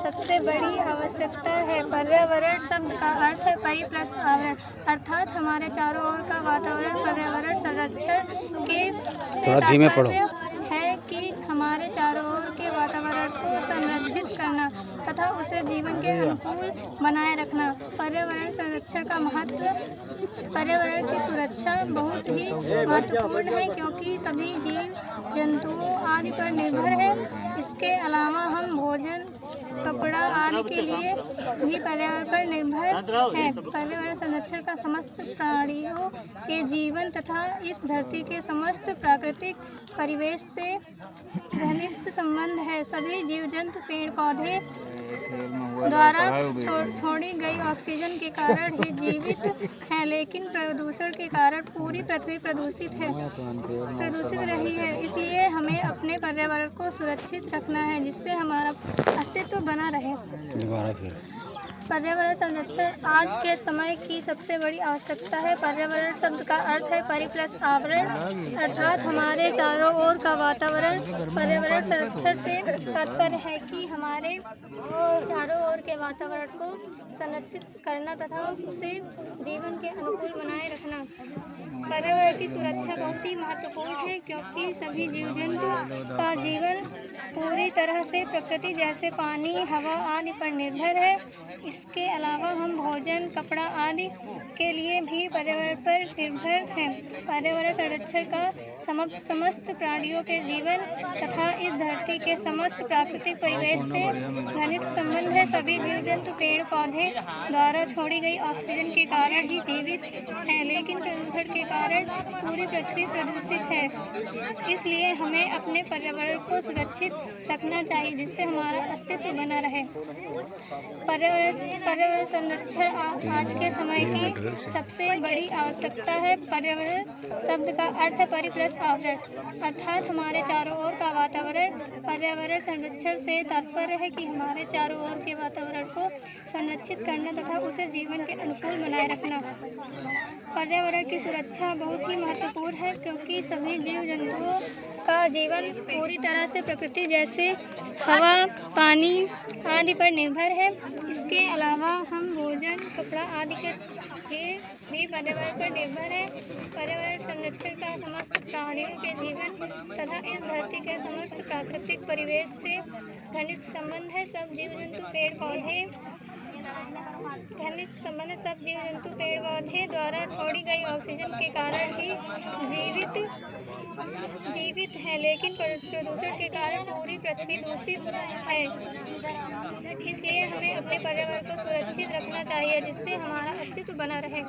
सबसे बड़ी आवश्यकता है। पर्यावरण शब्द का अर्थ है परि प्लस आवरण, अर्थात हमारे चारों ओर का वातावरण। पर्यावरण संरक्षण के से तात्पर्य है कि हमारे चारों ओर के वातावरण को संरक्षित करना तथा उसे जीवन के अनुकूल बनाए रखना। पर्यावरण संरक्षण का महत्व। पर्यावरण की सुरक्षा बहुत ही महत्वपूर्ण है क्योंकि सभी जीव जंतुओं आदि पर निर्भर है। इसके अलावा हम भोजन, कपड़ा आदि के लिए भी पर्यावरण पर निर्भर है। पर्यावरण संरक्षण का समस्त प्राणियों के जीवन तथा इस धरती के समस्त प्राकृतिक परिवेश से घनिष्ठ संबंध है। सभी जीव जंतु पेड़ पौधे द्वारा छोड़ी गई ऑक्सीजन के कारण ही जीवित हैं, लेकिन प्रदूषण के कारण पूरी पृथ्वी प्रदूषित रही है। इसलिए हमें अपने पर्यावरण को सुरक्षित रखना है जिससे हमारा अस्तित्व बना रहे। पर्यावरण संरक्षण आज के समय की सबसे बड़ी आवश्यकता है। पर्यावरण शब्द का अर्थ है परि प्लस आवरण, अर्थात हमारे चारों ओर का वातावरण। पर्यावरण संरक्षण से तात्पर्य है कि हमारे चारों ओर के वातावरण को संरक्षित करना तथा उसे जीवन के अनुकूल बनाए रखना। पर्यावरण की सुरक्षा बहुत ही महत्वपूर्ण है क्योंकि सभी जीव जंतु का जीवन पूरी तरह से प्रकृति जैसे पानी, हवा आदि पर निर्भर है। इसके अलावा हम भोजन, कपड़ा आदि के लिए भी पर्यावरण पर निर्भर हैं। पर्यावरण संरक्षण का समस्त प्राणियों के जीवन तथा इस धरती के समस्त प्राकृतिक परिवेश से घनिष्ठ संबंध है। सभी जीव जंतु पेड़ पौधे द्वारा छोड़ी गई ऑक्सीजन के कारण ही जीवित हैं, लेकिन प्रदूषण के कारण पूरी पृथ्वी प्रदूषित है। इसलिए हमें अपने पर्यावरण को सुरक्षित रखना चाहिए जिससे हमारा अस्तित्व बना रहे। पर्यावरण संरक्षण आज के समय की सबसे बड़ी आवश्यकता है। पर्यावरण शब्द का अर्थ है परि प्लस आवरण, अर्थात हमारे चारों ओर का वातावरण। पर्यावरण संरक्षण से तात्पर्य है कि हमारे चारों ओर के वातावरण को संरक्षित करना तथा उसे जीवन के अनुकूल बनाए रखना। पर्यावरण की सुरक्षा बहुत ही महत्वपूर्ण है क्योंकि सभी जीव जंतुओं का जीवन पूरी तरह से प्रकृति जैसे हवा, पानी आदि पर निर्भर है। इसके अलावा हम भोजन, कपड़ा आदि के भी पर्यावरण पर निर्भर है। पर्यावरण संरक्षण का समस्त प्राणियों के जीवन तथा इस धरती के समस्त प्राकृतिक परिवेश से घनिष्ठ संबंध है। सब जीव जंतु पेड़ पौधे द्वारा छोड़ी गई ऑक्सीजन के कारण ही जीवित है, लेकिन प्रदूषण के कारण पूरी पृथ्वी दूषित है। इसलिए हमें अपने पर्यावरण को सुरक्षित रखना चाहिए जिससे हमारा अस्तित्व बना रहे।